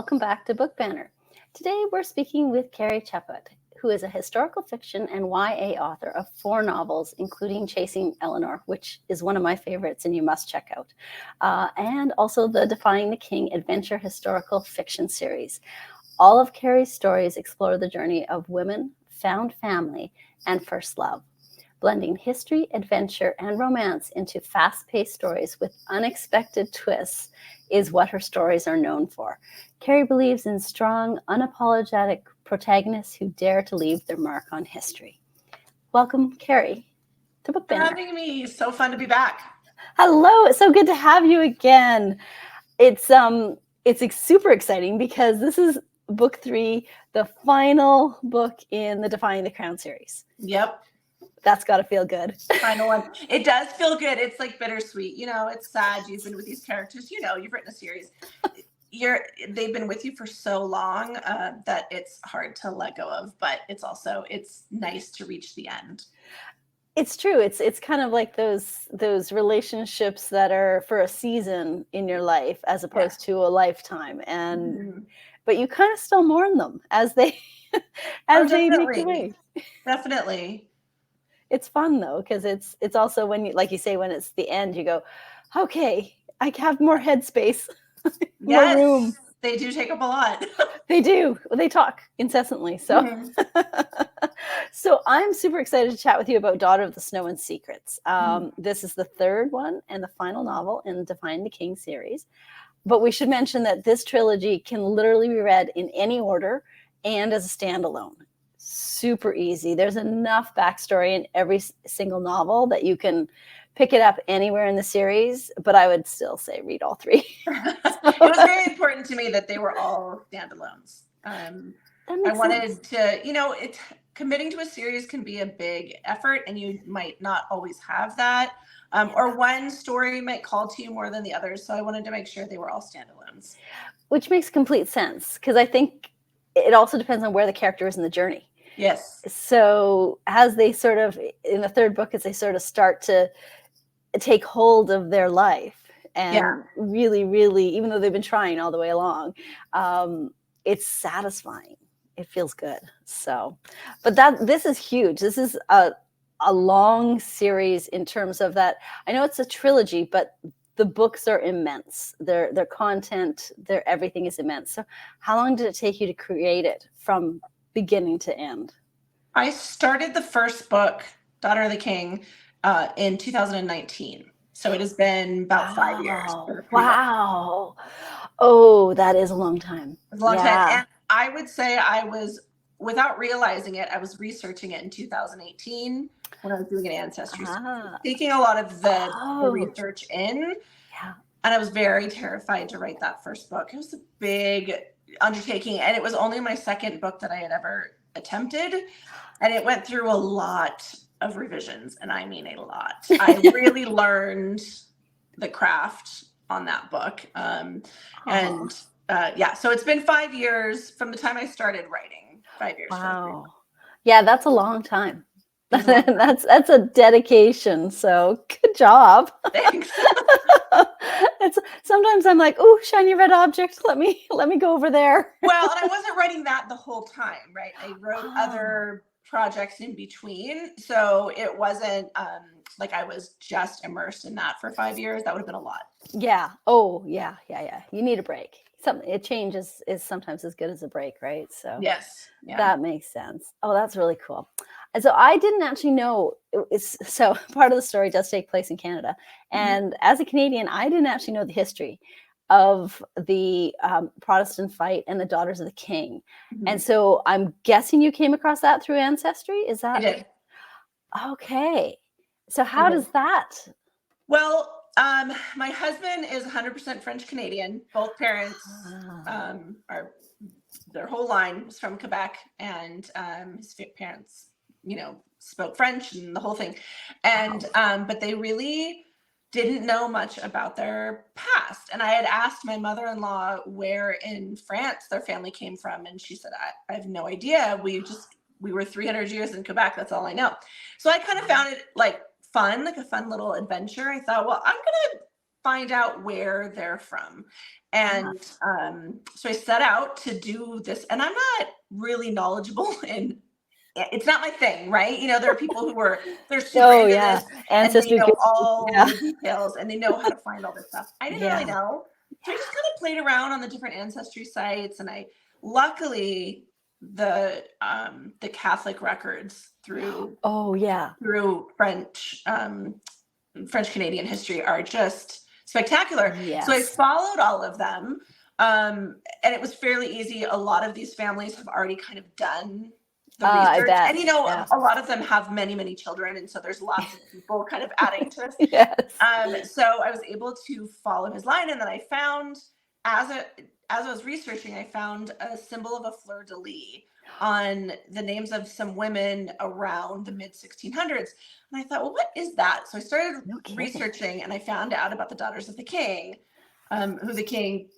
welcome back to Book Banter. Today we're speaking with Kerry Chaput, who is a historical fiction and YA author of 4 novels, including Chasing Eleanor, which is one of my favorites and you must check out, and also the Defying the King adventure historical fiction series. All of Kerry's stories explore the journey of women, found family, and first love. Blending history, adventure, and romance into fast-paced stories with unexpected twists is what her stories are known for. Kerry believes in strong, unapologetic protagonists who dare to leave their mark on history. Welcome, Kerry, to Book Banter. Having me. So fun to be back. Hello. It's so good to have you again. It's super exciting because this is book 3, the final book in the Defying the Crown series. Yep. That's got to feel good. Final one. It does feel good. It's like bittersweet. You know, it's sad. You've been with these characters. You know, you've written a series. They've been with you for so long that it's hard to let go of. But it's nice to reach the end. It's true. It's kind of like those relationships that are for a season in your life as opposed to a lifetime. And but you kind of still mourn them as they they make their way. Definitely. It's fun though, because it's also when you, like you say, when it's the end, you go, okay, I have more headspace, more room. They do take up a lot. They do. They talk incessantly. So, so I'm super excited to chat with you about Daughter of the Snow and Secrets. This is the 3rd one and the final novel in the Defying the King series. But we should mention that this trilogy can literally be read in any order and as a standalone. Super easy. There's enough backstory in every single novel that you can pick it up anywhere in the series, but I would still say read all 3. It was very important to me that they were all standalones. I wanted to, committing to a series can be a big effort and you might not always have that. Or one story might call to you more than the others. So I wanted to make sure they were all standalones. Which makes complete sense because I think it also depends on where the character is in the journey. Yes. So as they sort of, in the 3rd book, as they sort of start to take hold of their life and really, really, even though they've been trying all the way along, it's satisfying. It feels good. So, but this is huge. This is a long series in terms of that. I know it's a trilogy, but the books are immense. Their content, everything is immense. So how long did it take you to create it from beginning to end? I started the first book, Daughter of the King, in 2019. So it has been about 5 years. Wow. Oh, that is a long time. It's a long time. And I would say without realizing it, I was researching it in 2018 when I was doing an ancestry. Taking a lot of the research in. Yeah. And I was very terrified to write that first book. It was a big undertaking. And it was only my 2nd book that I had ever attempted. And it went through a lot of revisions. And I mean a lot. I really learned the craft on that book. So it's been 5 years from the time I started writing. 5 years. Wow. Yeah, that's a long time. That's a dedication. So good job. Thanks. Sometimes I'm like, oh, shiny red object. Let me go over there. Well, and I wasn't writing that the whole time, right? I wrote other projects in between. So it wasn't like I was just immersed in that for 5 years. That would have been a lot. Yeah. Oh, yeah. You need a break. A change is sometimes as good as a break, right? So yes, that makes sense. Oh, that's really cool. And so I didn't actually know so part of the story does take place in Canada. And as a Canadian, I didn't actually know the history of the Protestant fight and the Daughters of the King. And so I'm guessing you came across that through Ancestry. Is that? I did. Okay. So how does that? Well, my husband is 100% French Canadian. Both parents are, their whole line was from Quebec, and his parents, spoke French and the whole thing. And but they really didn't know much about their past. And I had asked my mother-in-law where in France their family came from, and she said, I have no idea. We were 300 years in Quebec. That's all I know. So I kind of found it like a fun little adventure. I thought, well, I'm going to find out where they're from. And so I set out to do this, and I'm not really knowledgeable in, it's not my thing, right? You know, there are people they're super into this, and they Ancestry. know all the details, and they know how to find all this stuff. I didn't really know. So I just kind of played around on the different ancestry sites, and luckily the Catholic records through French Canadian history are just spectacular. So I followed all of them, and it was fairly easy. A lot of these families have already kind of done the research, and a lot of them have many, many children, and so there's lots of people kind of adding to this. So I was able to follow his line, and then I found, as I was researching, I found a symbol of a fleur-de-lis on the names of some women around the mid 1600s. And I thought, well, what is that? So I started researching, and I found out about the daughters of the king, who the king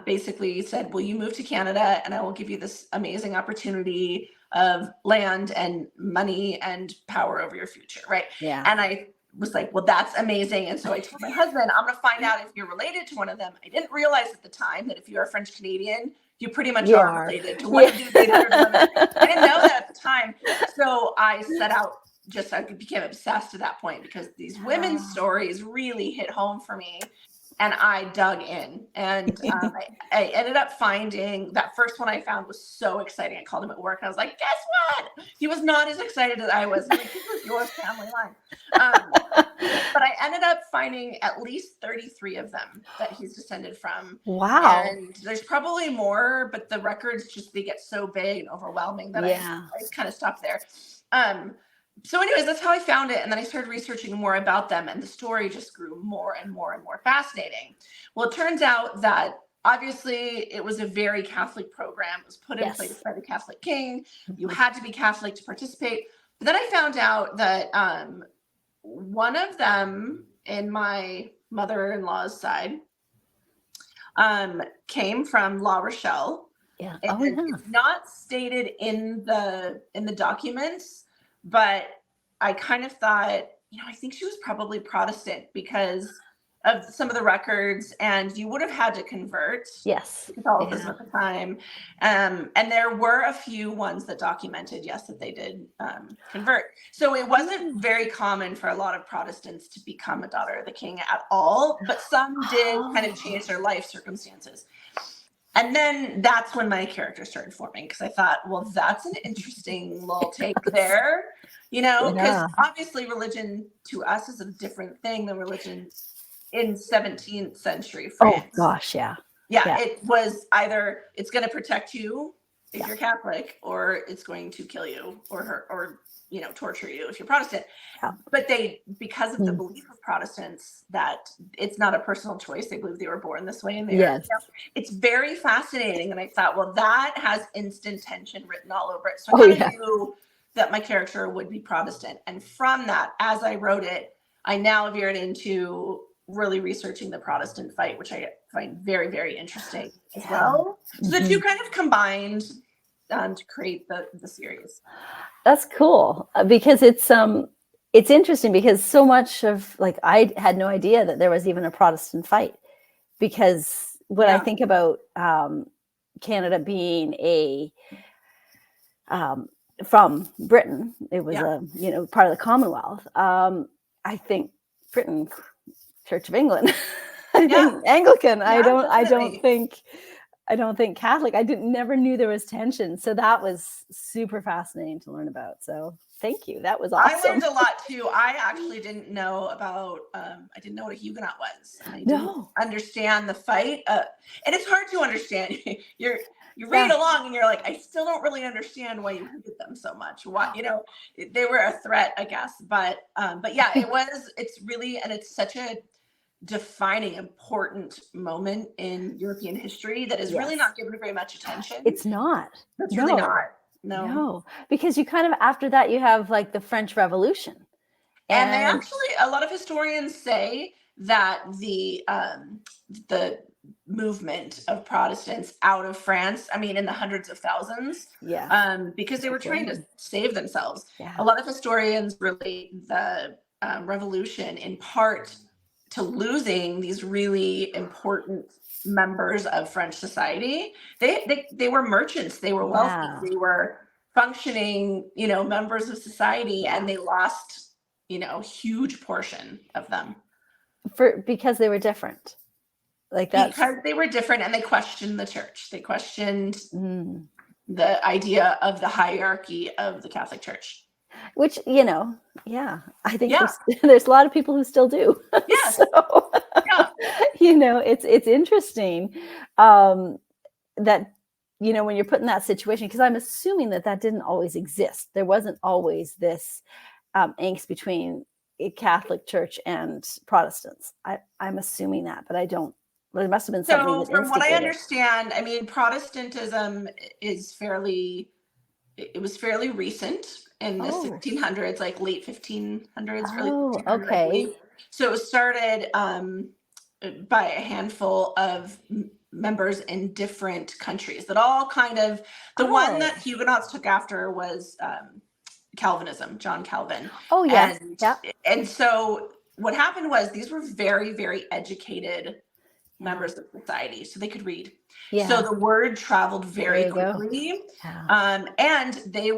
basically said, will you move to Canada, and I will give you this amazing opportunity of land and money and power over your future, right? And I was like, well, that's amazing. And so I told my husband, I'm going to find out if you're related to one of them. I didn't realize at the time that if you are French Canadian, you pretty much are related to one of these 800 women. I didn't know that at the time. So I set out, I became obsessed at that point, because these women's stories really hit home for me. And I dug in, and I ended up finding that first one I found was so exciting. I called him at work, and I was like, guess what? He was not as excited as I was. He was like, this is your family line. But I ended up finding at least 33 of them that he's descended from. Wow. And there's probably more, but the records they get so big and overwhelming that I kind of stopped there. So anyways, that's how I found it. And then I started researching more about them, and the story just grew more and more and more fascinating. Well, it turns out that obviously it was a very Catholic program. It was put in place by the Catholic king. You had to be Catholic to participate. But then I found out that one of them in my mother-in-law's side came from La Rochelle. It's not stated in the documents, but I kind of thought, I think she was probably Protestant because of some of the records, and you would have had to convert to Catholicism at the time. And there were a few ones that documented, that they did convert. So it wasn't very common for a lot of Protestants to become a daughter of the king at all, but some did kind of change their life circumstances. And then that's when my character started forming, because I thought, well, that's an interesting little take there, because obviously religion to us is a different thing than religion in 17th century France. Oh, gosh, yeah. It was either it's going to protect you if you're Catholic, or it's going to kill you or torture you if you're Protestant. But because of the belief of Protestants that it's not a personal choice, they believe they were born this way, and it's very fascinating. And I thought, well, that has instant tension written all over it. So I kind of knew that my character would be Protestant. And from that, as I wrote it, I now veered into really researching the Protestant fight, which I find very, very interesting as well. So the two kind of combined to create the series. That's cool, because it's interesting, because so much of, I had no idea that there was even a Protestant fight, because when I think about Canada being from Britain, it was part of the Commonwealth. I think Britain, Church of England, I think Anglican. I don't think Catholic. I never knew there was tension. So that was super fascinating to learn about. So thank you. That was awesome. I learned a lot too. I actually didn't know about, I didn't know what a Huguenot was. And I didn't understand the fight. And it's hard to understand. You read along and you're like, I still don't really understand why you hated them so much. Why, they were a threat, I guess. But it's really, and it's such a defining, important moment in European history that is really not given very much attention. It's not. It's really not. No, because you kind of, after that, you have the French Revolution. And they actually, a lot of historians say that the movement of Protestants out of France, in the hundreds of thousands, because they were trying to save themselves. A lot of historians relate the revolution in part to losing these really important members of French society. They were merchants, they were wealthy, Yeah. they were functioning, members of society, and they lost, huge portion of them Because they were different. Like that's because they were different, and they questioned the church. They questioned mm. the idea of the hierarchy of the Catholic Church. Which, yeah, I think Yeah. there's a lot of people who still do. Yes. So, Yeah. It's interesting that, when you're put in that situation, because I'm assuming that didn't always exist. There wasn't always this angst between a Catholic Church and Protestants. I'm assuming that, but I don't. There must have been something that from what I instigated. understand, I mean, Protestantism it was fairly recent in the 1600s, like late 1500s, early 1600s, okay. I believe. So it was started by a handful of members in different countries that all kind of, the one that Huguenots took after was Calvinism, John Calvin. Oh, yes. And so what happened was these were very, very educated members of society, so they could read. Yeah. So the word traveled very quickly. Yeah. And they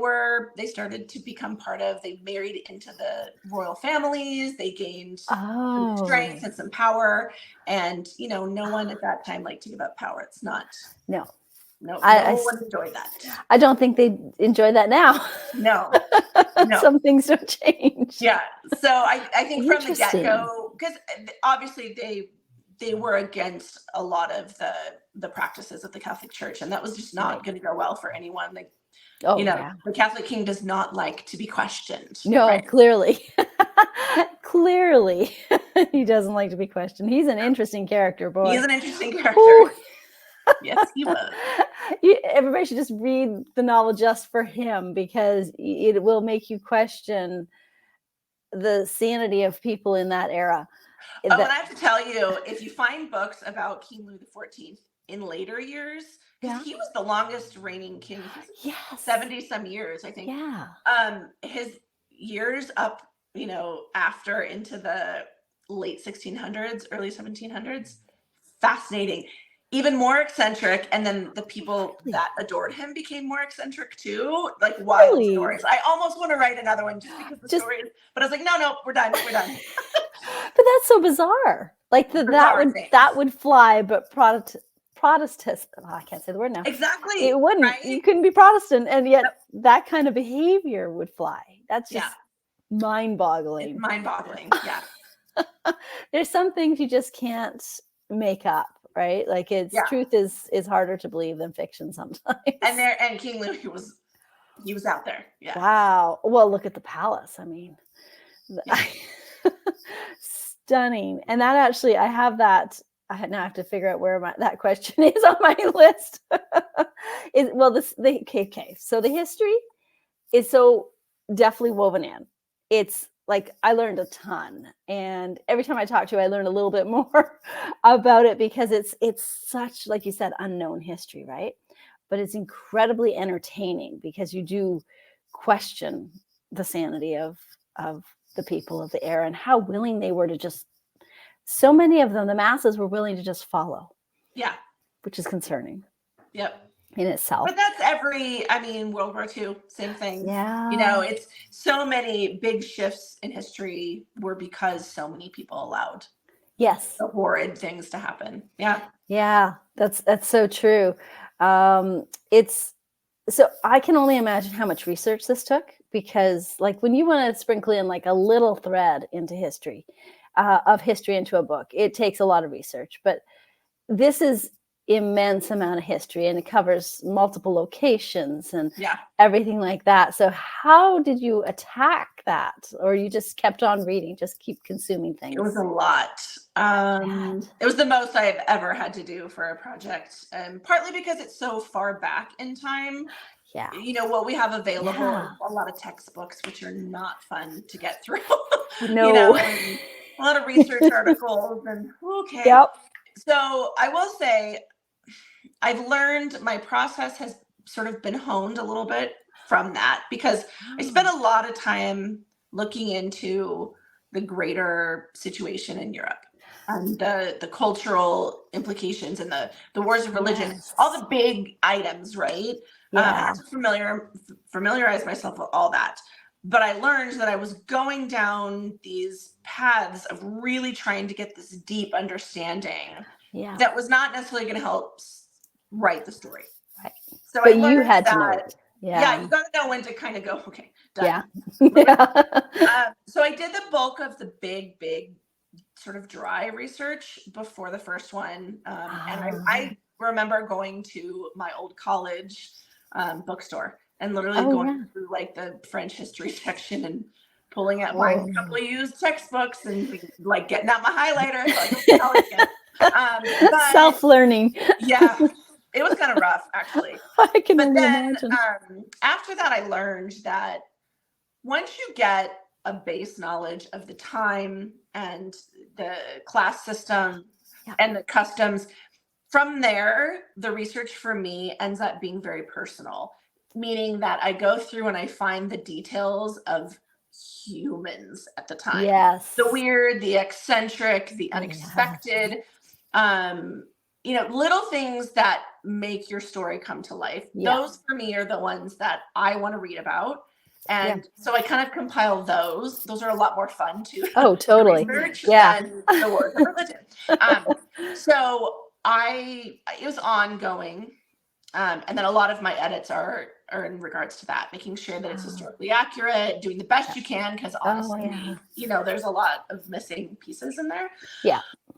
started to become they married into the royal families. They gained some strength and some power. And, no one at that time liked to give up power. It's not. No one enjoyed that. I don't think they enjoy that now. No. Some things don't change. Yeah. So I think from the get-go, because obviously they were against a lot of the practices of the Catholic Church, and that was just not going to go well for anyone. Like, the Catholic King does not like to be questioned. No, right? Clearly. Clearly, he doesn't like to be questioned. He's an interesting character, boy. He's an interesting character. Yes, he was. Everybody should just read the novel just for him, because it will make you question the sanity of people in that era. And I have to tell you, if you find books about King Louis XIV in later years, because he was the longest reigning king, 70 some years, I think. Yeah. His years up, after into the late 1600s, early 1700s, fascinating. Even more eccentric, and then the people that adored him became more eccentric too, like wild stories. I almost want to write another one just because the stories, but I was like, no, we're done. But that's so bizarre. Like that would fly, but Protestant. I can't say the word now. Exactly. It wouldn't. Right? You couldn't be Protestant, and yet that kind of behavior would fly. That's just mind-boggling. It's mind-boggling. Yeah. There's some things you just can't make up. Right, like truth is harder to believe than fiction sometimes. And King Louis he was out there. Yeah. Wow. Well, look at the palace. I mean, stunning. And that actually, I have that. I now have to figure out where that question is on my list. Okay. So the history is so definitely woven in. It's like I learned a ton, and every time I talk to you, I learn a little bit more about it, because it's such, like you said, unknown history, right? But it's incredibly entertaining, because you do question the sanity of the people of the era and how willing they were to just. So many of them, the masses, were willing to just follow. Yeah, which is concerning. Yep. In itself. But that's World War II, same thing. Yeah. It's so many big shifts in history were because so many people allowed the horrid things to happen. Yeah. Yeah, that's so true. It's so I can only imagine how much research this took, because like when you want to sprinkle in like a little thread into history, into a book, it takes a lot of research. But this is immense amount of history, and it covers multiple locations and everything like that. So how did you attack that, or you just kept on reading, just keep consuming things? It was a lot. It was the most I've ever had to do for a project, and partly because it's so far back in time. Yeah, what we have available, a lot of textbooks, which are not fun to get through. No. And a lot of research articles, and so I will say I've learned, my process has sort of been honed a little bit from that, because I spent a lot of time looking into the greater situation in Europe. and the cultural implications and the wars of religion, Yes. all the big items, right? I had to familiarize myself with all that. But I learned that I was going down these paths of really trying to get this deep understanding that was not necessarily going to help write the story. Right. So But I learned you had that, to know it. yeah, you got to know when to kind of go, okay, done. Yeah. So I did the bulk of the big sort of dry research before the first one. And I remember going to my old college bookstore and literally going through like the French history section and pulling out, buying a couple of used textbooks and like getting out my highlighter. So I go to college again. Self-learning. Yeah, it was kind of rough actually. I can only imagine. After that, I learned that once you get a base knowledge of the time and the class system and the customs, from there, the research for me ends up being very personal, meaning that I go through and I find the details of humans at the time. Yes. The weird, the eccentric, the unexpected, little things that make your story come to life. Those for me are the ones that I want to read about. And so I kind of compile those. Those are a lot more fun to totally research than the wars of religion. So it was ongoing. And then a lot of my edits are in regards to that, making sure that it's historically accurate, doing the best you can, because honestly, there's a lot of missing pieces in there.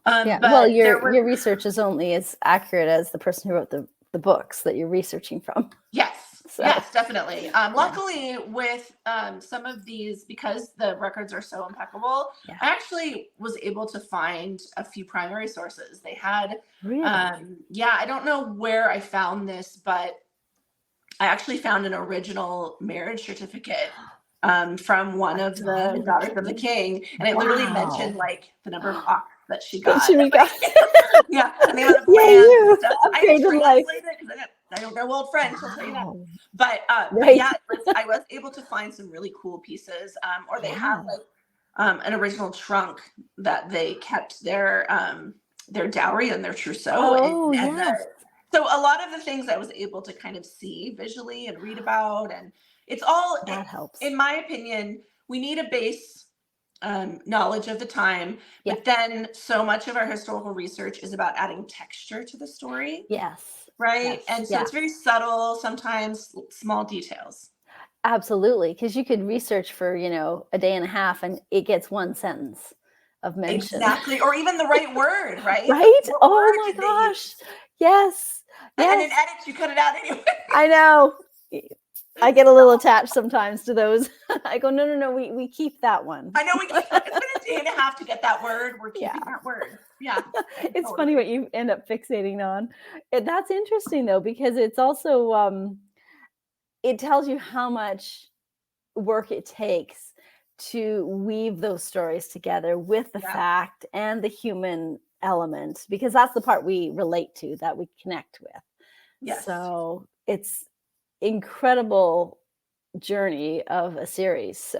But well, your research is only as accurate as the person who wrote the books that you're researching from. Yes, definitely. Luckily, with some of these, because the records are so impeccable, I actually was able to find a few primary sources. They had, I don't know where I found this, but I actually found an original marriage certificate from one of the daughters of the king, and it literally mentioned like the number of ox that she got. And the amount of land and stuff. I didn't translate it because I don't know old French, I'll tell you that. But I was able to find some really cool pieces, or they have like an original trunk that they kept their dowry and their trousseau in. So a lot of the things I was able to kind of see visually and read about, and it's all, that helps. In my opinion, we need a base knowledge of the time, but then so much of our historical research is about adding texture to the story. Right. And so it's very subtle, sometimes small details. Absolutely. Because you could research for, a day and a half and it gets one sentence of mention. Exactly. Or even the right word, right? Right? Oh my gosh. Yes. And in edits, you cut it out anyway. I know. I get a little attached sometimes to those. I go, no, we keep that one. I know it's been a day and a half to get that word. We're keeping that word. Yeah. It's funny what you end up fixating on. That's interesting though, because it's also, it tells you how much work it takes to weave those stories together with the fact and the human element, because that's the part we relate to, that we connect with. So it's incredible journey of a series.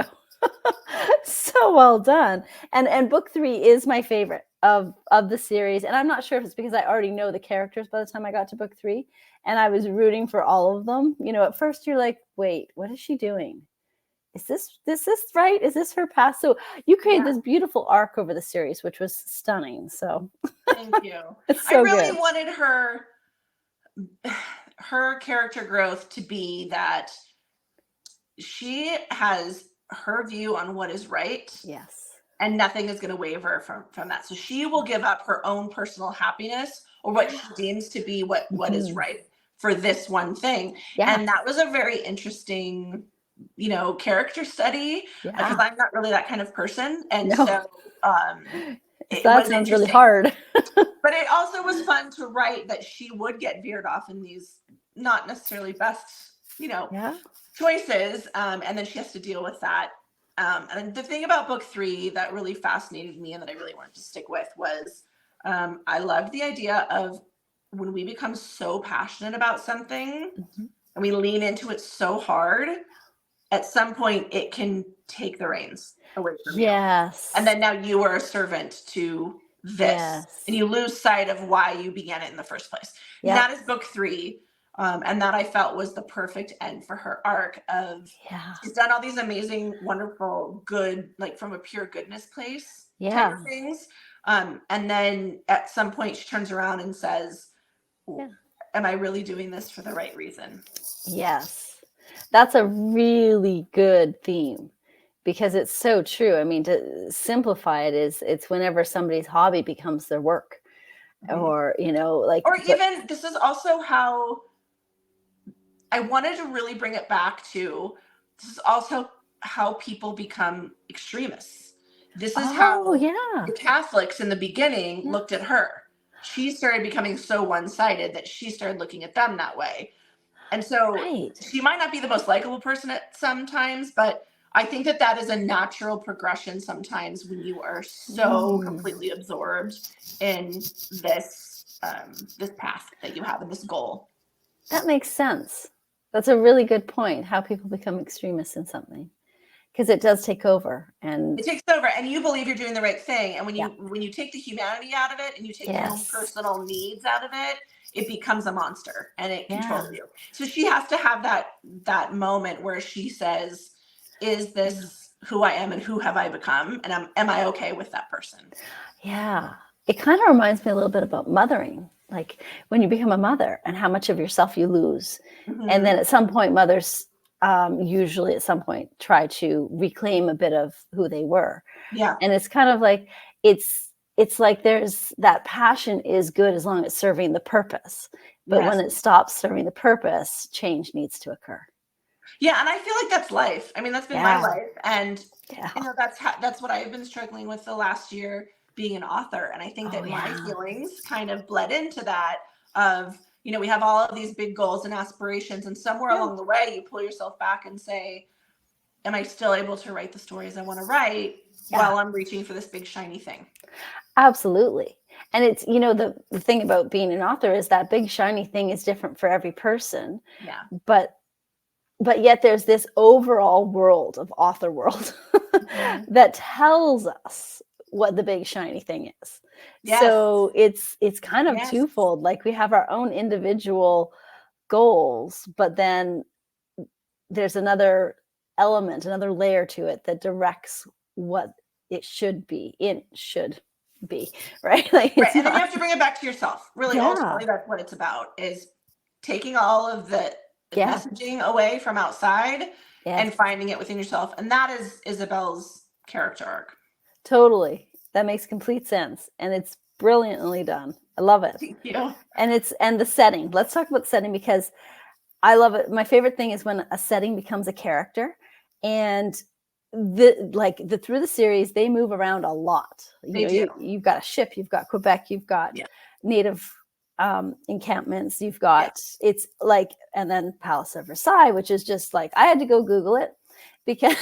So well done. And book 3 is my favorite of the series. And I'm not sure if it's because I already know the characters by the time I got to book 3 and I was rooting for all of them. At first you're like, wait, what is she doing? Is this right? Is this her past? So you created this beautiful arc over the series, which was stunning. So thank you. It's so I really good. wanted her character growth to be that she has her view on what is right. And nothing is going to waver from that. So she will give up her own personal happiness or what she deems to be what is right for this one thing. And that was a very interesting, character study, because I'm not really that kind of person. And so that sounds really hard. But it also was fun to write that she would get veered off in these not necessarily best, choices. And then she has to deal with that. And the thing about book 3 that really fascinated me and that I really wanted to stick with was I loved the idea of when we become so passionate about something and we lean into it so hard, at some point it can take the reins away from you. And then now you are a servant to this, Yes. and you lose sight of why you began it in the first place. And Yeah. that is book 3. And that I felt was the perfect end for her arc of, Yeah. she's done all these amazing, wonderful, good, like from a pure goodness place type Yeah. of things. And then at some point she turns around and says, Yeah. am I really doing this for the right reason? Yes. That's a really good theme because it's so true. I mean, to simplify it is it's whenever somebody's hobby becomes their work Mhm. or, like, Or even, this is also how I wanted to really bring it back to, this is also how people become extremists. This is oh, how yeah. the Catholics in the beginning Yeah. looked at her. She started becoming so one-sided that she started looking at them that way. And so Right. she might not be the most likable person at sometimes, but I think that that is a natural progression sometimes when you are so Mm. completely absorbed in this path that you have and this goal. That makes sense. That's a really good point, how people become extremists in something because it does take over. And It takes over, and you believe you're doing the right thing. And yeah. when you take the humanity out of it and you take your own Yes. personal needs out of it, it becomes a monster and it Yeah. controls you. So she has to have that moment where she says, is Yeah. this who I am and who have I become? And am I okay with that person? Yeah. It kind of reminds me a little bit about mothering, like when you become a mother and how much of yourself you lose. And Mm-hmm. then at some point, mothers usually at some point try to reclaim a bit of who they were. Yeah. And it's kind of like it's like there's that passion is good as long as it's serving the purpose. But when Yes. it stops serving the purpose, change needs to occur. Yeah, and I feel like that's life. I mean, that's been my Yeah. life, and Yeah. that's what I've been struggling with the last year being an author. And I think Oh, that my yeah. feelings kind of bled into that of, we have all of these big goals and aspirations, and somewhere Yeah. along the way, you pull yourself back and say, "Am I still able to write the stories I want to write Yeah. while I'm reaching for this big shiny thing?" Absolutely. And it's, the thing about being an author is that big shiny thing is different for every person, Yeah. but yet there's this overall world of author world Mhm. that tells us what the big shiny thing is. Yes. So it's kind of Yes. twofold. Like we have our own individual goals, but then there's another element, another layer to it that directs what it should be. It should be, right? Like Right. it's And then you not. have to bring it back to yourself. Really, Yeah. ultimately, that's what it's about, is taking all of the Yeah. messaging away from outside Yes. and finding it within yourself. And that is Isabel's character arc. Totally. That makes complete sense. And it's brilliantly done. I love it. Thank you. And the setting. Let's talk about setting because I love it. My favorite thing is when a setting becomes a character and through the series, they move around a lot. They do. You've got a ship, you've got Quebec, you've got Yeah. native encampments, you've Yeah. got it's like, and then Palace of Versailles, which is just like I had to go Google it because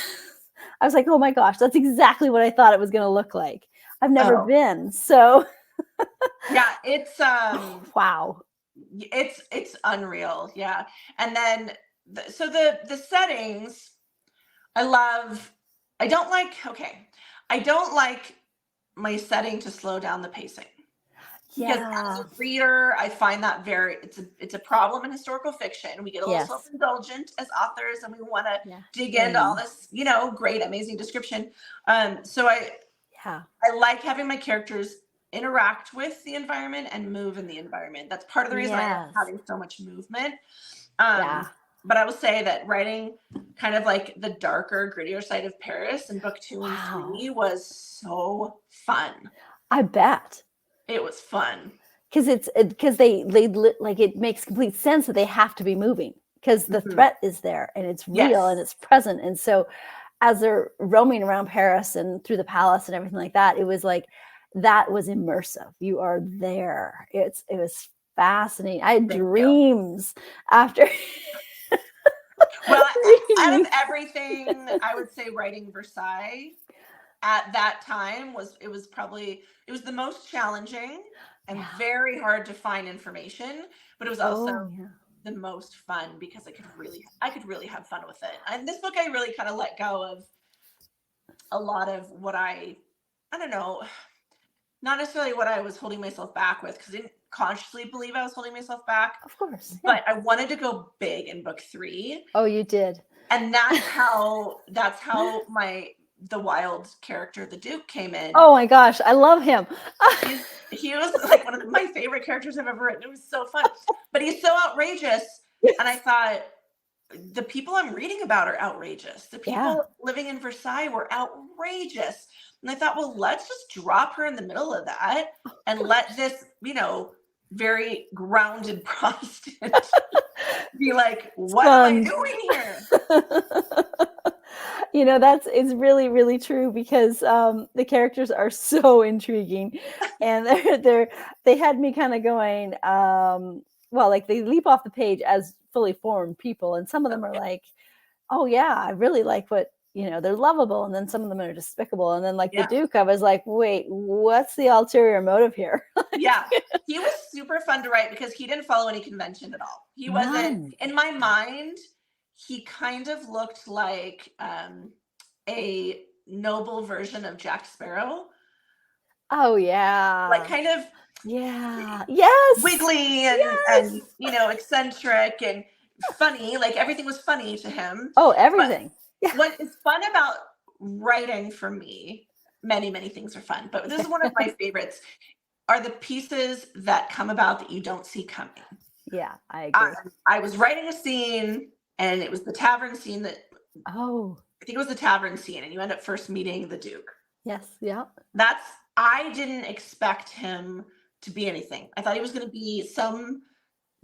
I was like, oh my gosh, that's exactly what I thought it was going to look like. I've never Oh, been, so yeah. It's wow. it's unreal. Yeah. And then so the settings, I love. I don't like. Okay. I don't like my setting to slow down the pacing. Because as Yeah. a reader, I find that it's a problem in historical fiction. We get a little Yes. self-indulgent as authors, and we want to Yeah. dig into all Same. this, great, amazing description. So Yeah. I like having my characters interact with the environment and move in the environment. That's part of the reason I am Yes. having so much movement. Yeah. But I will say that writing kind of like the darker, grittier side of Paris in book 2 and Wow. 3 was so fun. I bet. It was fun. Because it's because like it makes complete sense that they have to be moving because the Mhm. threat is there and it's real and Yes. it's present. And so as they're roaming around Paris and through the palace and everything like that, it was like that was immersive. You are there. It was fascinating. I had Thank you. dreams after Well, out of reading. everything, I would say writing Versailles at that time it was the most challenging and Yeah. very hard to find information, but it was also Oh yeah. the most fun because I could really have fun with it. And this book I really kind of let go of a lot of what I don't know, not necessarily what I was holding myself back with, because I didn't consciously believe I was holding myself back. Of course. Yeah. But I wanted to go big in book 3. Oh, you did. And that's how the wild character, the Duke, came in. Oh my gosh, I love him. He was like one of my favorite characters I've ever written. It was so fun. But he's so outrageous. Yes. And I thought, the people I'm reading about are outrageous. The people living in Versailles were outrageous. And I thought, well, let's just drop her in the middle of that and let this, very grounded Protestant be like, what am I doing here? It's really, really true, because the characters are so intriguing, and they had me kind of going, like, they leap off the page as fully formed people, and some of them are like, oh yeah, I really like what, they're lovable, and then some of them are despicable, and then like the Duke, I was like, wait, what's the ulterior motive here? Yeah, he was super fun to write because he didn't follow any convention at all. He wasn't, in my mind, he kind of looked like a noble version of Jack Sparrow. Oh yeah, like kind of wiggly and eccentric and funny. Like everything was funny to him. Oh, everything. What is fun about writing for me, many things are fun, but this is one of my favorites, are the pieces that come about that you don't see coming. Yeah, I agree. I was writing a scene, and it was the tavern scene that I think it was the tavern scene, and you end up first meeting the Duke. Yes. Yeah. I didn't expect him to be anything. I thought he was going to be some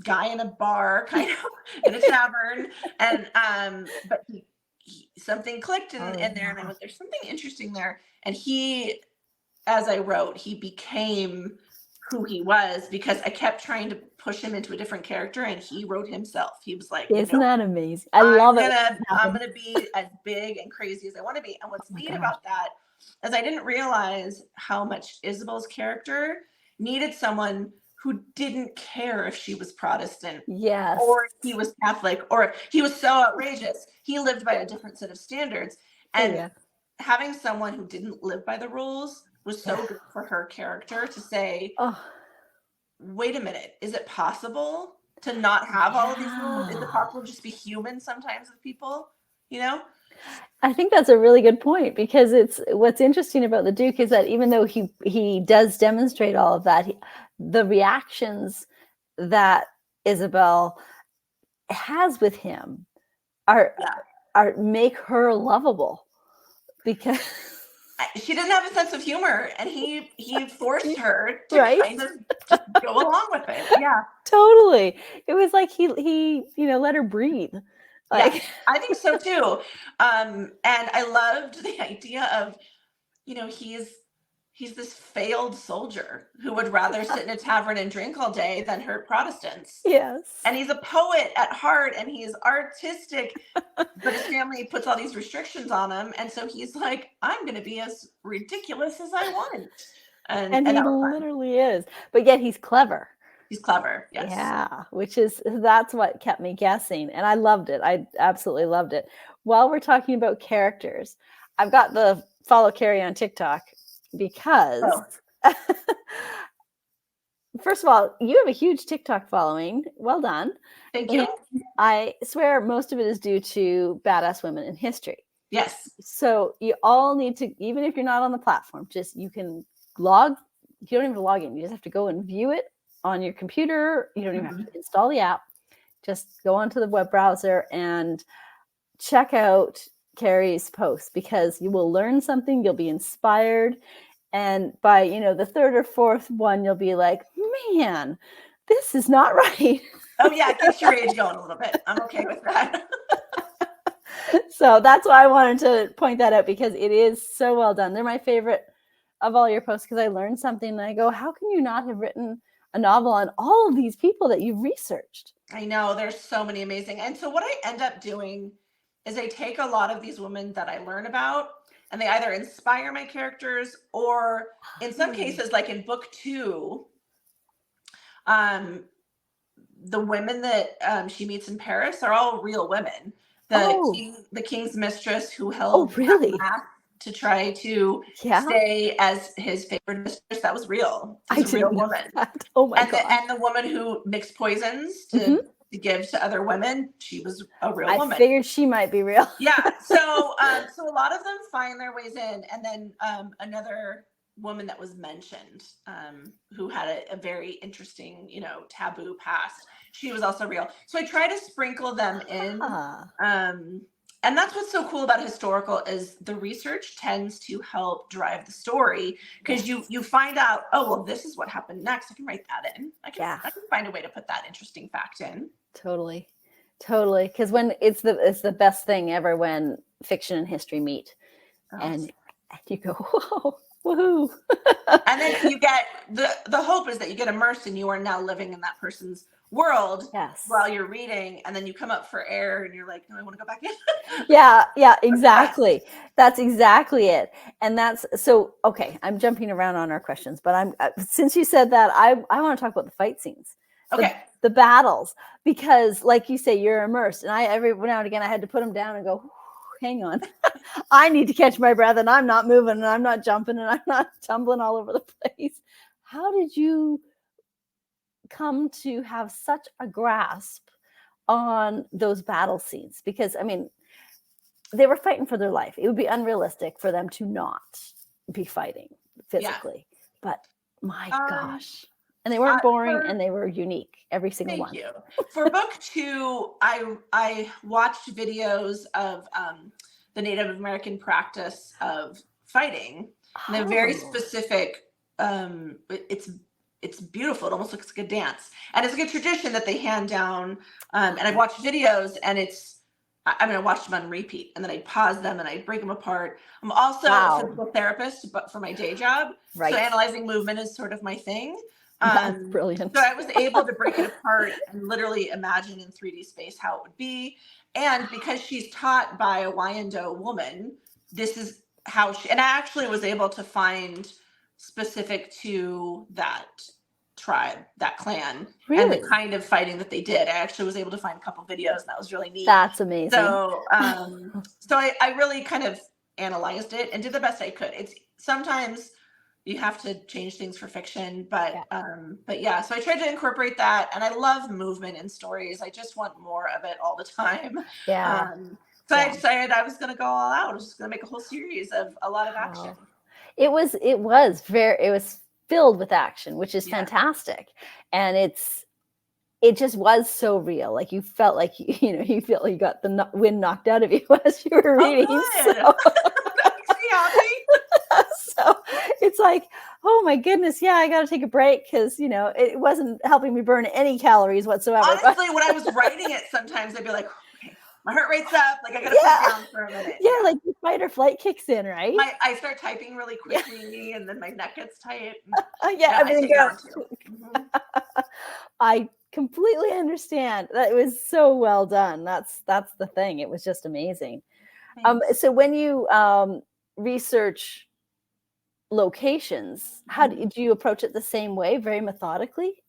guy in a bar, kind of in a tavern, and but he something clicked in there, and I went, there's something interesting there. And he, as I wrote, he became who he was, because I kept trying to push him into a different character, and he wrote himself. He was like, isn't that amazing? I love it. I'm gonna be as big and crazy as I want to be. And what's neat about that is I didn't realize how much Isabel's character needed someone who didn't care if she was Protestant, or if he was Catholic, or if he was so outrageous. He lived by a different set of standards, and having someone who didn't live by the rules was so good for her character to say, wait a minute, is it possible to not have all of these rules? Is it possible to just be human sometimes with people? I think that's a really good point, because what's interesting about the Duke is that even though he does demonstrate all of that, the reactions that Isabel has with him are make her lovable, because she didn't have a sense of humor, and he forced her to kind of just go along with it. Yeah, totally. It was like he let her breathe. Like, I think so too. And I loved the idea of, he's this failed soldier who would rather sit in a tavern and drink all day than hurt Protestants. Yes. And he's a poet at heart, and he's artistic, but his family puts all these restrictions on him. And so he's like, I'm going to be as ridiculous as I want. And he literally is. But yet he's clever. He's clever. Yes. Yeah, that's what kept me guessing. And I loved it. I absolutely loved it. While we're talking about characters, I've got the follow Kerry on TikTok, because first of all, you have a huge TikTok following. Well done. Thank you. And I swear most of it is due to badass women in history. Yes. So you all need to, even if you're not on the platform, you can log. You don't even have to log in. You just have to go and view it on your computer. You don't even have to install the app. Just go onto the web browser and check out Kerry's posts, because you will learn something. You'll be inspired, and by the third or fourth one, you'll be like, man, this is not right. Oh yeah, it gets your age going a little bit. I'm okay with that. So that's why I wanted to point that out, because it is so well done. They're my favorite of all your posts, because I learned something and I go, how can you not have written a novel on all of these people that you've researched? I know, there's so many amazing. And so what I end up doing is I take a lot of these women that I learn about, and they either inspire my characters, or in some cases, like in book 2, the women that she meets in Paris are all real women. The king's mistress who held really? to try to stay as his favorite mistress. That was real. It was a real woman. Oh my and god! And the woman who mixed poisons to give to other women, she was a real woman. I figured she might be real. Yeah. So so a lot of them find their ways in, and then another woman that was mentioned, who had a very interesting, taboo past. She was also real. So I try to sprinkle them in. And that's what's so cool about historical is the research tends to help drive the story, because you find out, oh, well, this is what happened next. I can write that in. I can find a way to put that interesting fact in. Totally. Because when it's the best thing ever when fiction and history meet, and you go, whoa, woohoo! And then you get the hope is that you get immersed and you are now living in that person's world while you're reading, and then you come up for air and you're like, no, I want to go back in. yeah, exactly. That's exactly it. And that's so okay. I'm jumping around on our questions, but since you said that, I want to talk about the fight scenes. The battles, because like you say, you're immersed, and every now and again I had to put them down and go, hang on. I need to catch my breath, and I'm not moving, and I'm not jumping, and I'm not tumbling all over the place. How did you come to have such a grasp on those battle scenes? Because I mean, they were fighting for their life. It would be unrealistic for them to not be fighting physically. But my gosh. And they weren't boring, and they were unique, every single one. Thank you. For book 2, I watched videos of the Native American practice of fighting. And they're very specific. It's beautiful. It almost looks like a dance. And it's like a tradition that they hand down. And I've watched videos, and I watched them on repeat, and then I'd pause them and I'd break them apart. I'm also a physical therapist, but for my day job. So analyzing movement is sort of my thing. That's brilliant. So I was able to break it apart and literally imagine in 3D space how it would be. And because she's taught by a Wyandotte woman, this is how and I actually was able to find specific to that tribe, that clan, and the kind of fighting that they did. I actually was able to find a couple videos, and that was really neat. That's amazing. So, so I really kind of analyzed it and did the best I could. It's sometimes you have to change things for fiction, but yeah, so I tried to incorporate that, and I love movement in stories. I just want more of it all the time. So I decided I was going to go all out. I was just going to make a whole series of a lot of action. It was filled with action, which is fantastic. And it just was so real. Like you felt like, you feel like you got the wind knocked out of you as you were reading. That makes me happy. So it's like, oh my goodness, I got to take a break, because it wasn't helping me burn any calories whatsoever. Honestly, when I was writing it, sometimes I'd be like, okay, my heart rate's up. Like I got to sit down for a minute. Yeah, like your fight or flight kicks in, right? I start typing really quickly, and then my neck gets tight. Everything goes. I completely understand. That was so well done. That's the thing. It was just amazing. So when you research locations, how do you approach it the same way, very methodically?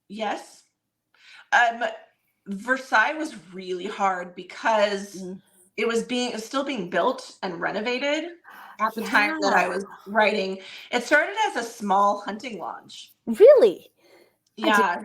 Yes. Versailles was really hard because it was still being built and renovated at the time that I was writing. It started as a small hunting lodge. Really? Yeah. I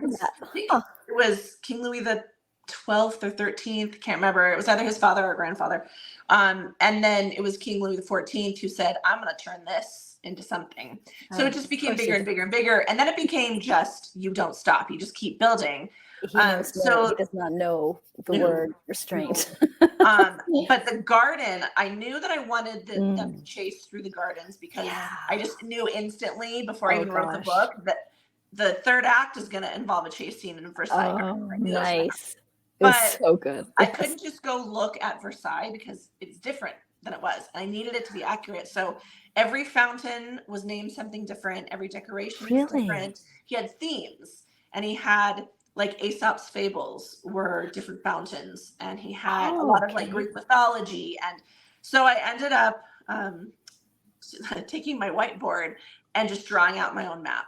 think it was King Louis the 12th or 13th. Can't remember. It was either his father or grandfather. And then it was King Louis the 14th who said, I'm going to turn this into something. So it just became bigger and bigger and bigger. And then it became just, you don't stop. You just keep building. He does not know the word restraint. But the garden, I knew that I wanted them to chase through the gardens, because I just knew instantly before I even wrote the book that the third act is going to involve a chase scene in Versailles. Nice. It was was so good. I couldn't just go look at Versailles because it's different than it was. I needed it to be accurate. So every fountain was named something different. Every decoration was different. He had themes, and he had like Aesop's fables were different fountains, and he had a lot of like Greek mythology. And so I ended up taking my whiteboard and just drawing out my own map,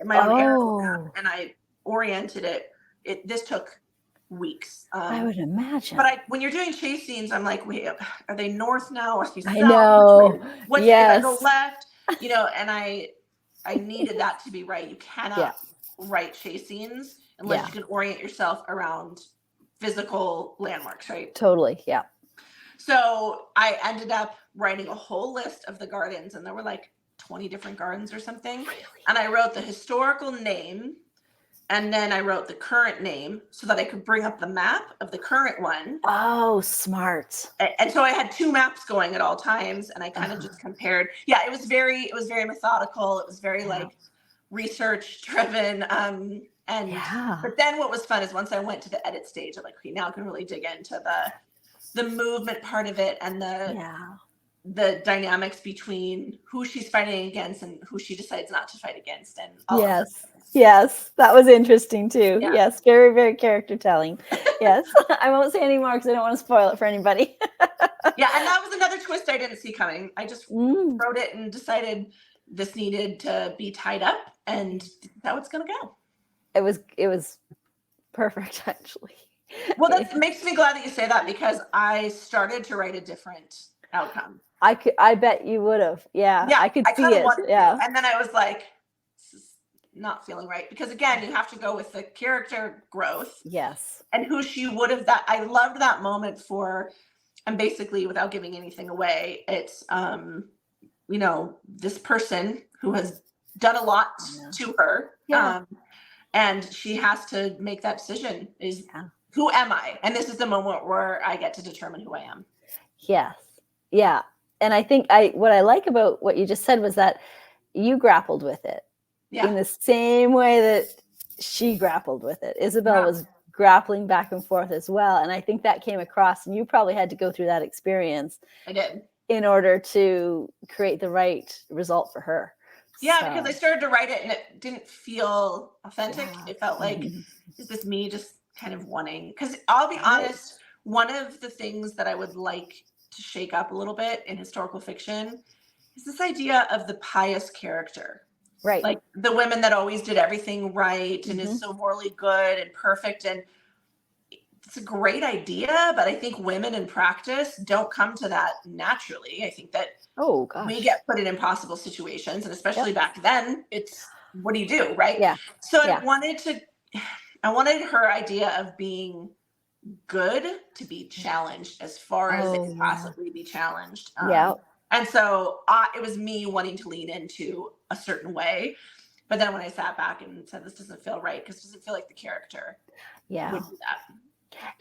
my own aerial map, and I oriented it. This took weeks. I would imagine. But when you're doing chase scenes, I'm like, wait, are they north now? Are they I south? know. What's if I go left? And I needed that to be right. You cannot write chase scenes unless you can orient yourself around physical landmarks, right? Totally. Yeah. So I ended up writing a whole list of the gardens, and there were like 20 different gardens or something. Really? And I wrote the historical name, and then I wrote the current name so that I could bring up the map of the current one. Oh, smart. And so I had 2 maps going at all times, and I kind of just compared. Yeah, it was very methodical. It was very like research driven. But then what was fun is once I went to the edit stage, I'm like, okay, now I can really dig into the movement part of it and the dynamics between who she's fighting against and who she decides not to fight against, and all of that. Yes, that was interesting too. Yeah. Yes, very, very character telling. Yes, I won't say any more because I don't want to spoil it for anybody. Yeah, and that was another twist I didn't see coming. I just wrote it and decided this needed to be tied up, and that's how it's going to go. It was perfect, actually. Well, that makes me glad that you say that, because I started to write a different outcome. I bet you would have. Yeah, I could see it. Yeah, and then I was like, this is not feeling right, because again, you have to go with the character growth. Yes, and who she would have. That I loved that moment for, and basically without giving anything away, it's this person who has done a lot to her. And she has to make that decision. Who am I? And this is the moment where I get to determine who I am. Yes. Yeah. And I think what I like about what you just said was that you grappled with it in the same way that she grappled with it. Isabel was grappling back and forth as well. And I think that came across, and you probably had to go through that experience. I did. In order to create the right result for her. Yeah, because I started to write it and it didn't feel authentic. It felt like, is this me just kind of wanting? Because I'll be honest, one of the things that I would like to shake up a little bit in historical fiction is this idea of the pious character. Right. Like the women that always did everything right and is so morally good and perfect. And it's a great idea, but I think women in practice don't come to that naturally. I think that we get put in impossible situations, and especially back then, it's what do you do, right? Yeah. So I wanted her idea of being good to be challenged as far as it could possibly be challenged. And so it was me wanting to lean into a certain way. But then when I sat back and said, this doesn't feel right, because it doesn't feel like the character would do that.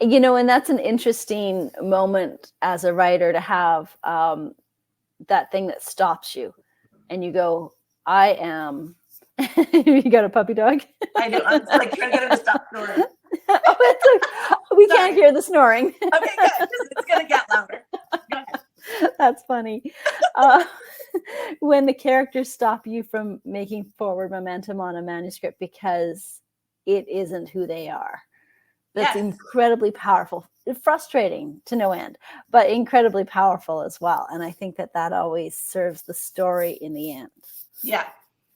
And that's an interesting moment as a writer to have that thing that stops you and you go, I am. You got a puppy dog? I do. I'm like trying to get him to stop snoring. We can't hear the snoring. Okay, good. It's going to get louder. Go ahead. That's funny. When the characters stop you from making forward momentum on a manuscript because it isn't who they are. That's incredibly powerful. Frustrating to no end, but incredibly powerful as well. And I think that always serves the story in the end. Yeah.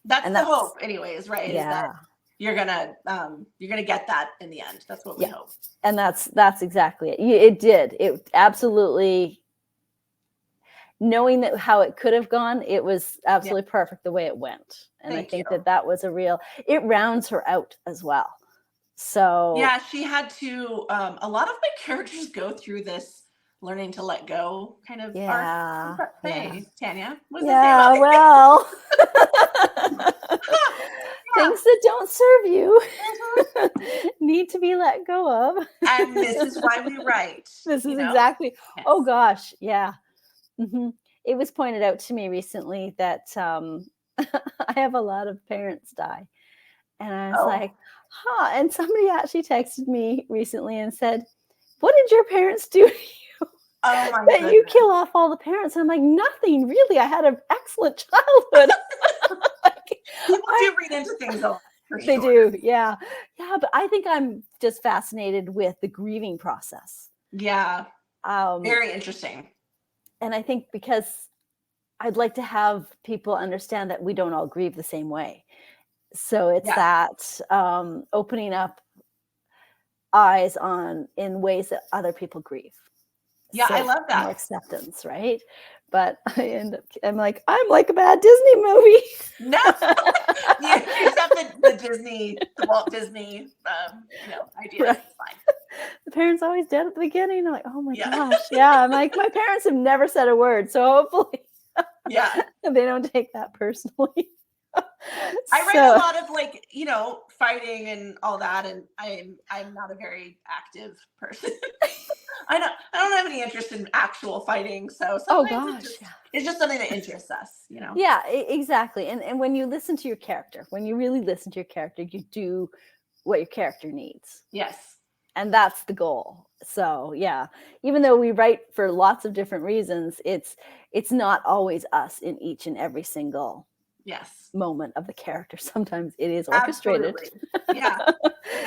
That's the hope anyways, right? Yeah. Is that you're gonna get that in the end. That's what we hope. And that's exactly it. It did. It absolutely, knowing that how it could have gone, it was absolutely perfect the way it went. And I think that was it rounds her out as well. So yeah, she had to a lot of my characters go through this learning to let go kind of arc. Tanya, what does it say about things that don't serve you need to be let go of. And this is why we write. This is exactly. Yes. Oh gosh, yeah. It was pointed out to me recently that I have a lot of parents die, and I was like, and somebody actually texted me recently and said, what did your parents do to you? Oh my that you kill off all the parents? And I'm like, nothing really. I had an excellent childhood. People do read into things a lot. They do, yeah. But I think I'm just fascinated with the grieving process. Yeah, very interesting. And I think because I'd like to have people understand that we don't all grieve the same way. So it's that opening up eyes on in ways that other people grieve. Yeah, So I love that. more acceptance, right? But I'm like a bad Disney movie. No, you just have the Walt Disney, ideas. Right. It's fine. The parents always dead at the beginning. I'm like, oh my Yeah. gosh. Yeah. I'm like, my parents have never said a word. So hopefully Yeah. they don't take that personally. I read a lot of fighting and all that, and I'm not a very active person. I don't have any interest in actual fighting, so sometimes it's just something that interests us, Yeah, exactly. And when you listen to your character, when you really listen to your character, you do what your character needs. Yes. And that's the goal. So yeah, even though we write for lots of different reasons, it's not always us in each and every single moment of the character. Sometimes it is orchestrated. Absolutely. Yeah.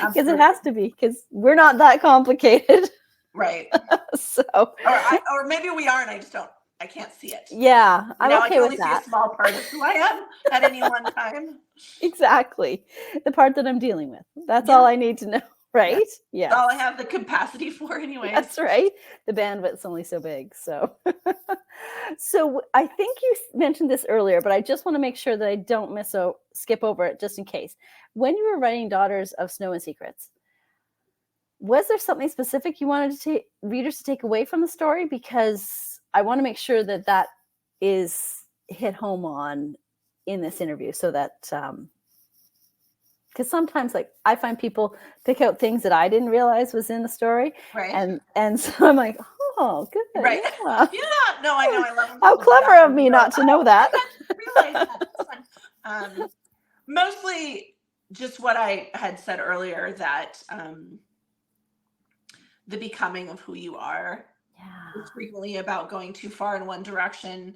Because it has to be, because we're not that complicated. Right. So or maybe we are, and I can't see it. Yeah, I'm okay I can only with that. see a small part of who I am at any one time. Exactly. The part that I'm dealing with. That's all I need to know, right? Yeah. That's all I have the capacity for anyways. That's right. The bandwidth's only so big. So so I think you mentioned this earlier, but I just want to make sure that I don't skip over it just in case. When you were writing Daughters of Snow and Secrets, was there something specific you wanted readers to take away from the story? Because I want to make sure that is hit home on in this interview, so that because sometimes I find people pick out things that I didn't realize was in the story, right? And so I'm like, oh, good, right? Yeah. No, I know. I love how clever of me not to know that. I realize that. Mostly just what I had said earlier, that the becoming of who you are is frequently about going too far in one direction.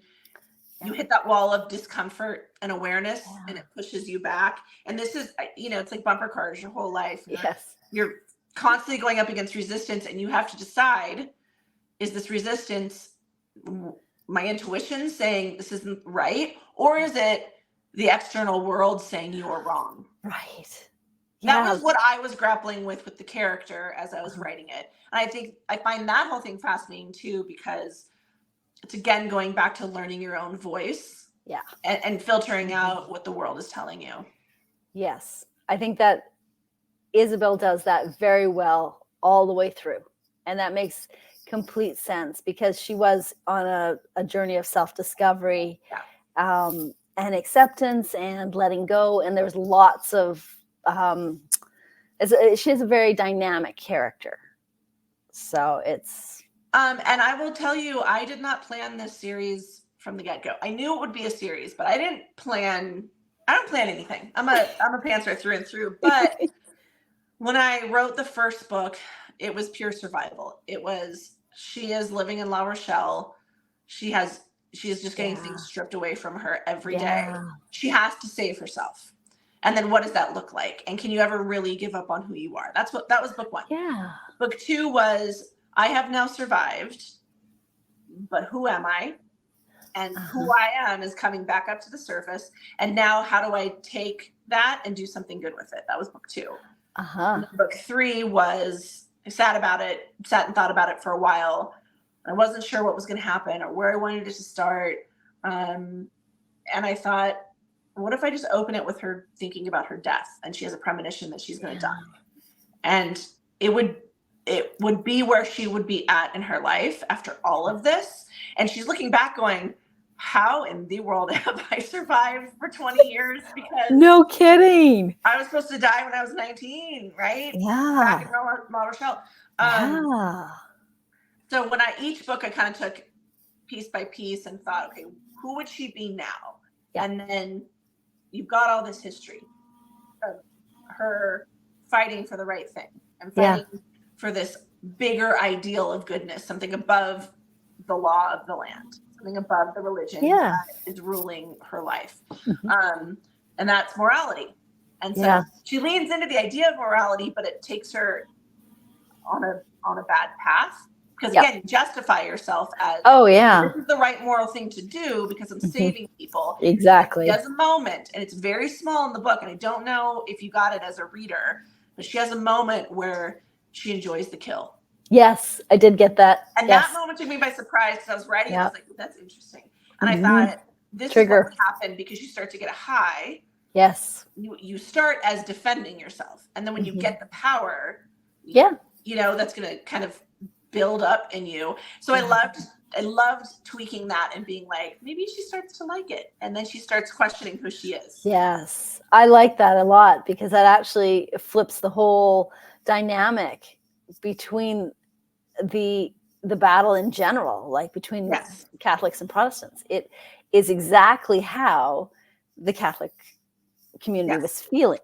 You hit that wall of discomfort and awareness, and it pushes you back. And this is, it's like bumper cars your whole life. Yes. You're constantly going up against resistance, and you have to decide, is this resistance my intuition saying this isn't right? Or is it the external world saying you are wrong? Right. That was what I was grappling with the character as I was writing it. And I think I find that whole thing fascinating too, because it's again going back to learning your own voice. Yeah. And filtering out what the world is telling you. Yes. I think that Isabel does that very well all the way through. And that makes complete sense, because she was on a journey of self-discovery, and acceptance and letting go. And there was lots of she is a very dynamic character. So it's and I will tell you, I did not plan this series from the get-go. I knew it would be a series, but I don't plan anything. I'm a pantser through and through. But when I wrote the first book, it was pure survival. It was, she is living in La Rochelle. She is just getting things stripped away from her every day. She has to save herself. And then what does that look like? And can you ever really give up on who you are? That was book one. Yeah. Book two was, I have now survived, but who am I? And who I am is coming back up to the surface. And now how do I take that and do something good with it? That was book two. Book three was, I sat and thought about it for a while. I wasn't sure what was going to happen or where I wanted it to start. And I thought, what if I just open it with her thinking about her death, and she has a premonition that she's going to die? And it would be where she would be at in her life after all of this. And she's looking back going, how in the world have I survived for 20 years? Because no kidding. I was supposed to die when I was 19, right? Yeah. Back in La Rochelle. So when each book I kind of took piece by piece and thought, okay, who would she be now? And then you've got all this history of her fighting for the right thing and fighting for this bigger ideal of goodness, something above the law of the land, something above the religion that is ruling her life. And that's morality. And so she leans into the idea of morality, but it takes her on a bad path. Because again, you justify yourself as, this is the right moral thing to do because I'm saving people. Exactly. She has a moment, and it's very small in the book, and I don't know if you got it as a reader, but she has a moment where she enjoys the kill. Yes, I did get that. And yes. that moment took me by surprise because I was writing and I was like, that's interesting. And Mm-hmm. I thought, this is what would happen because you start to get a high. Yes. You start as defending yourself. And then when you get the power, that's going to kind of build up in you. So I loved tweaking that and being like, maybe she starts to like it. And then she starts questioning who she is. Yes. I like that a lot because that actually flips the whole dynamic between the battle in general, like between Catholics and Protestants. It is exactly how the Catholic community was feeling.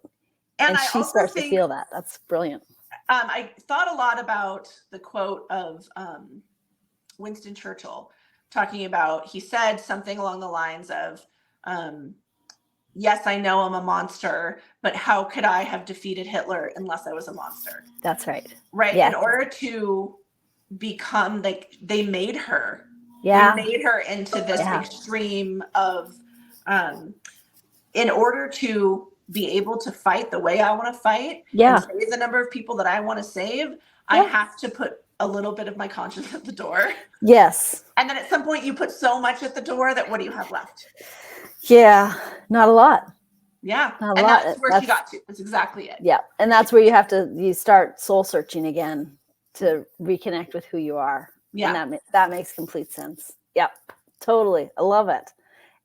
And she starts to feel that. That's brilliant. I thought a lot about the quote of Winston Churchill talking about, he said something along the lines of, yes, I know I'm a monster, but how could I have defeated Hitler unless I was a monster? That's right. Right. Yes. In order to become, like, they made her. Yeah. They made her into this extreme of, in order to be able to fight the way I want to fight and save the number of people that I want to save, I have to put a little bit of my conscience at the door. Yes. And then at some point you put so much at the door that what do you have left? Yeah, not a lot. Yeah. Not a lot. That's where she got to. That's exactly it. Yeah. And that's where you start soul searching again to reconnect with who you are. Yeah. And that makes complete sense. Yep. Totally. I love it.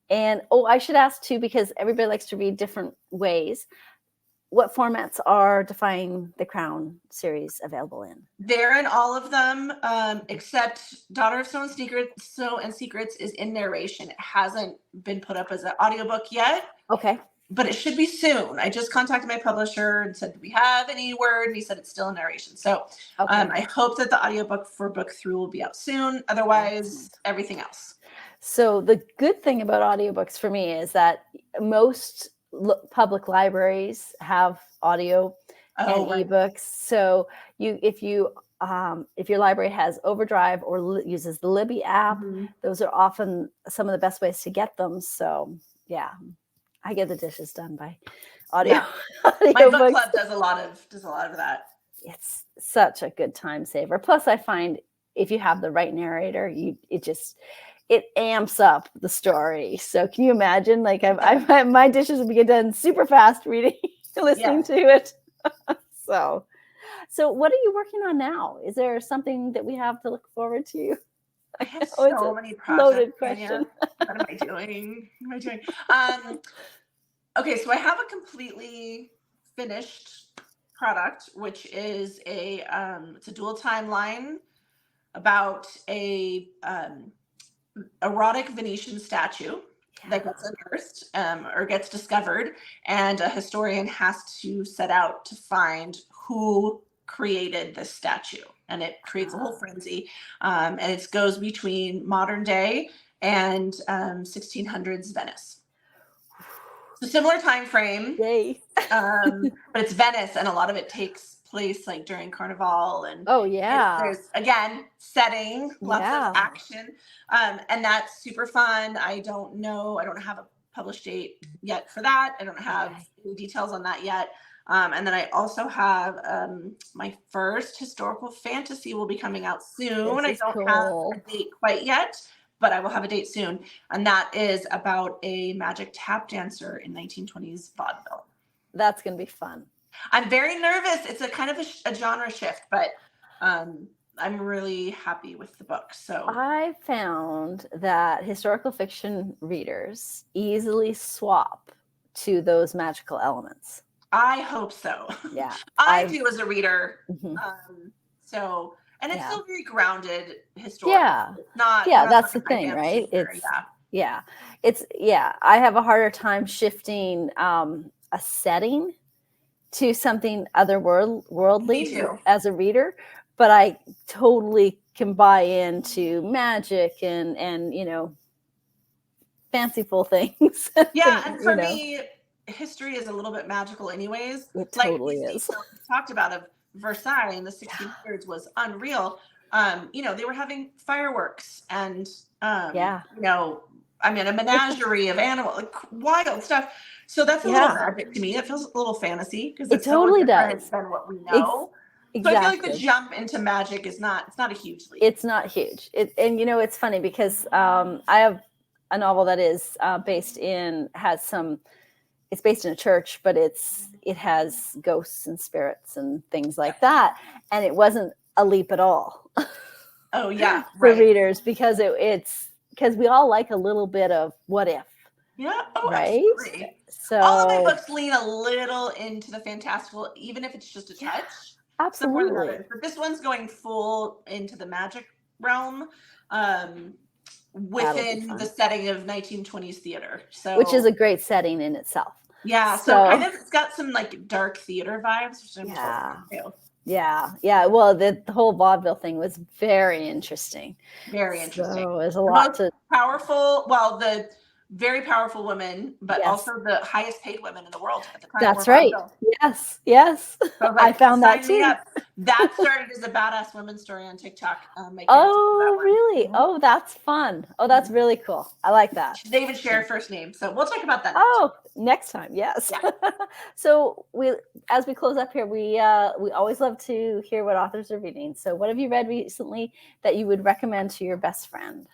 And I should ask too, because everybody likes to read different ways. What formats are Defying the Crown series available in? They're in all of them, except Daughter of Snow and Secrets is in narration. It hasn't been put up as an audiobook yet. Okay. But it should be soon. I just contacted my publisher and said, do we have any word? And he said it's still in narration. So I hope that the audiobook for book 3 will be out soon. Otherwise, everything else. So the good thing about audiobooks for me is that most public libraries have audio and ebooks. So if your library has Overdrive or uses the Libby app, those are often some of the best ways to get them. So yeah, I get the dishes done by audio. Yeah. My book club does a lot of that. It's such a good time saver. Plus, I find if you have the right narrator, it amps up the story. So can you imagine? Like my dishes would get done super fast listening to it. So what are you working on now? Is there something that we have to look forward to? I have so many projects. Loaded question. What am I doing? Okay, so I have a completely finished product, which is it's a dual timeline about a erotic Venetian statue that gets unearthed or gets discovered, and a historian has to set out to find who created this statue, and it creates a whole frenzy, and it goes between modern day and 1600s Venice. It's a similar time frame, but it's Venice, and a lot of it takes place like during Carnival, and there's again setting, lots of action, and that's super fun. I don't have a published date yet for that. I don't have any details on that yet. And then I also have my first historical fantasy will be coming out soon. I don't have a date quite yet, but I will have a date soon. And that is about a magic tap dancer in 1920s vaudeville. That's going to be fun. I'm very nervous. It's a kind of a genre shift, but I'm really happy with the book. So I found that historical fiction readers easily swap to those magical elements. I hope so. Yeah. I do as a reader. And it's still very grounded historical. Yeah. It's not, that's the thing, right? I have a harder time shifting a setting to something otherworldly as a reader, but I totally can buy into magic and fanciful things. And for me, history is a little bit magical anyways. It totally is. We talked about Versailles in the 1600s was unreal. They were having fireworks and a menagerie of animals, like wild stuff. So that's a little magic to me. It feels a little fantasy because it totally does than what we know. So I feel like the Exactly. jump into magic is it's not a huge leap. It's not huge. And you know, it's funny because I have a novel that is based in it's based in a church, but it has ghosts and spirits and things like that, and it wasn't a leap at all. Oh yeah, for right. readers, because it's because we all like a little bit of what if. Yeah. Oh, right? absolutely. So All of my books lean a little into the fantastical, even if it's just a touch. Some more than absolutely. others. But this one's going full into the magic realm, That'll be within the fun. setting of 1920s theater. So, Which is a great setting in itself. yeah, so kind of it's got some like dark theater vibes, which I'm totally into. Yeah. Well, the whole vaudeville thing was very interesting. Very interesting. So there's a The lot most to. powerful, well, the very powerful women, but Yes. also the highest paid women in the world at the time. That's were right. vaudeville. Yes. So I was I like, found that sign me too. up. That started as a badass women story on TikTok. My kids Oh, that one. really? Mhm. Oh, that's fun. Oh, that's really cool. I like that. They even share a first name, so we'll talk about that. Oh, next time, yes. Yeah. So as we close up here, we always love to hear what authors are reading. So, what have you read recently that you would recommend to your best friend?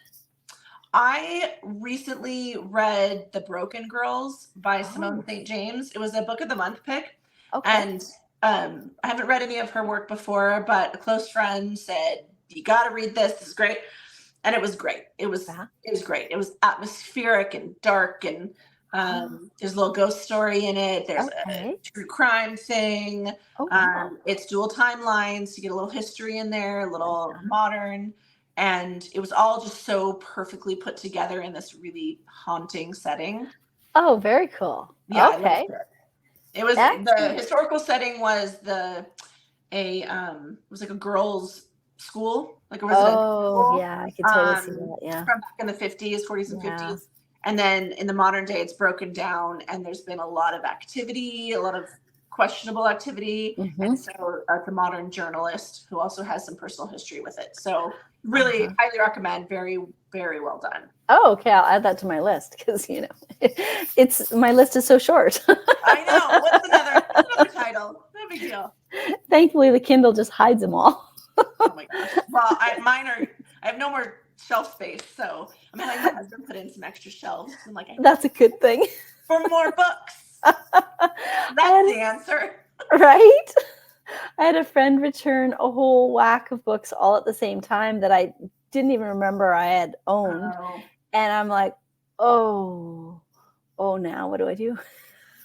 I recently read The Broken Girls by Simone St. James. It was a book of the month pick. Okay. And I haven't read any of her work before, but a close friend said, "You got to read this. This is great." And it was great. It was great. It was atmospheric and dark, and there's a little ghost story in it. There's a true crime thing. Oh, wow. It's dual timelines. You get a little history in there, a little modern. And it was all just so perfectly put together in this really haunting setting. Oh, very cool. Yeah, Okay. It was the historical setting was it was like a girls' school, like a residential school. Yeah, I could totally see that. Yeah. From back in the 50s, 40s and 50s. And then in the modern day, it's broken down, and there's been a lot of activity, a lot of questionable activity. And so it's a modern journalist who also has some personal history with it. So really highly recommend. Very, very well done. Oh, okay. I'll add that to my list because, my list is so short. I know. What's another title? No big deal. Thankfully, the Kindle just hides them all. Oh my gosh. Well, I have no more shelf space, so I'm having my husband put in some extra shelves. I'm like, that's a good thing. For more books. That's the answer. Right? I had a friend return a whole whack of books all at the same time that I didn't even remember I had owned. And I'm like, oh, now what do I do?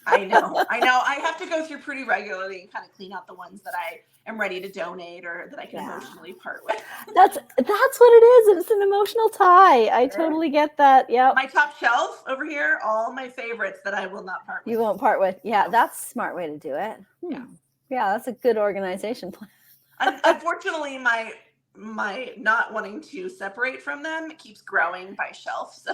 I know. I have to go through pretty regularly and kind of clean out the ones that I am ready to donate or that I can emotionally part with. That's what it is. It's an emotional tie. I totally get that. Yeah. My top shelf over here, all my favorites that I will not part with. You won't part with. Yeah, that's a smart way to do it. Yeah, that's a good organization plan. Unfortunately, my not wanting to separate from them keeps growing by shelf. So.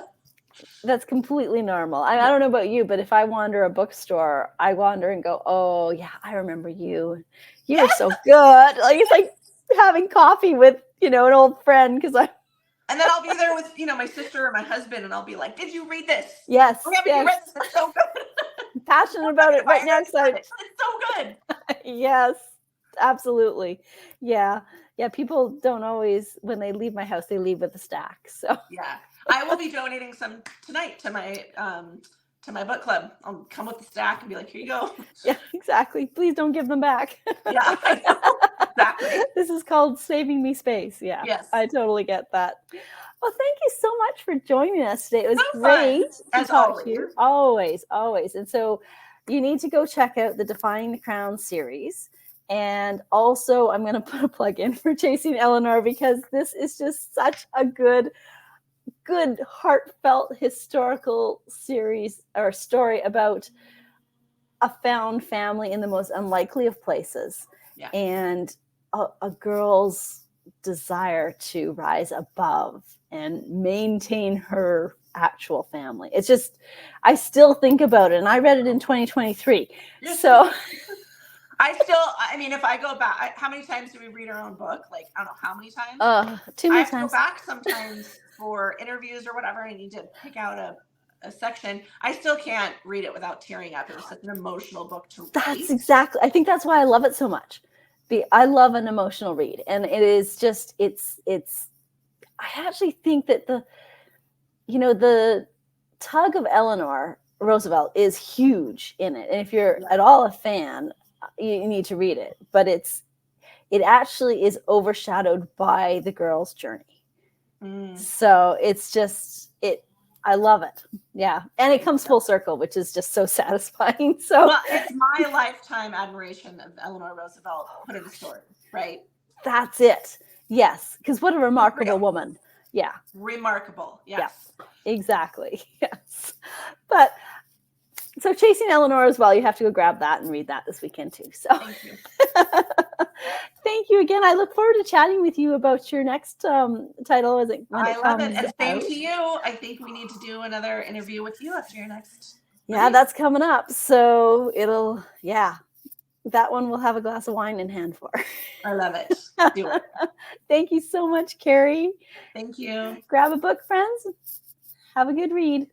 That's completely normal. I don't know about you, but if I wander a bookstore, I wander and go, "Oh yeah, I remember you. You were so good." Like it's like having coffee with an old friend because I. And then I'll be there with my sister or my husband, and I'll be like, "Did you read this?" Yes. Oh, haven't you read this? It's so good. I'm passionate about it right now. It's so good. Yes, absolutely. Yeah. People don't always, when they leave my house, they leave with a stack. So yeah. I will be donating some tonight to my book club. I'll come with the stack and be like, "Here you go." Yeah, exactly. Please don't give them back. Yeah, I know. Exactly. This is called saving me space. Yeah. Yes. I totally get that. Well, thank you so much for joining us today. It was so great fun, to talk to you. Always. And so you need to go check out the Defying the Crown series. And also, I'm going to put a plug in for Chasing Eleanor because this is just such a good, heartfelt historical series or story about a found family in the most unlikely of places, and a girl's desire to rise above and maintain her actual family. It's just, I still think about it, and I read it in 2023. So. If I go back, how many times do we read our own book? Like, I don't know how many times. Too many I have times. to go back sometimes for interviews or whatever. I need to pick out a section. I still can't read it without tearing up. It was such an emotional book to read. I think that's why I love it so much, I love an emotional read, and it is just I actually think that the tug of Eleanor Roosevelt is huge in it, and if you're at all a fan, you need to read it. But it actually is overshadowed by the girl's journey. So it's just I love it. Yeah. And it comes full circle, which is just so satisfying. So well, it's my lifetime admiration of Eleanor Roosevelt put in a story, right? That's it. Yes. Because what a remarkable woman. Yeah. Remarkable. Yes. Yeah, exactly. Yes. But so Chasing Eleanor as well, you have to go grab that and read that this weekend too. So thank you. Thank you again. I look forward to chatting with you about your next title as it when I it love comes it. And same out. to you. I think we need to do another interview with you after your next. Yeah, that's coming up. So that one we'll have a glass of wine in hand for. I love it. Do it. Thank you so much, Kerry. Thank you. Grab a book, friends. Have a good read.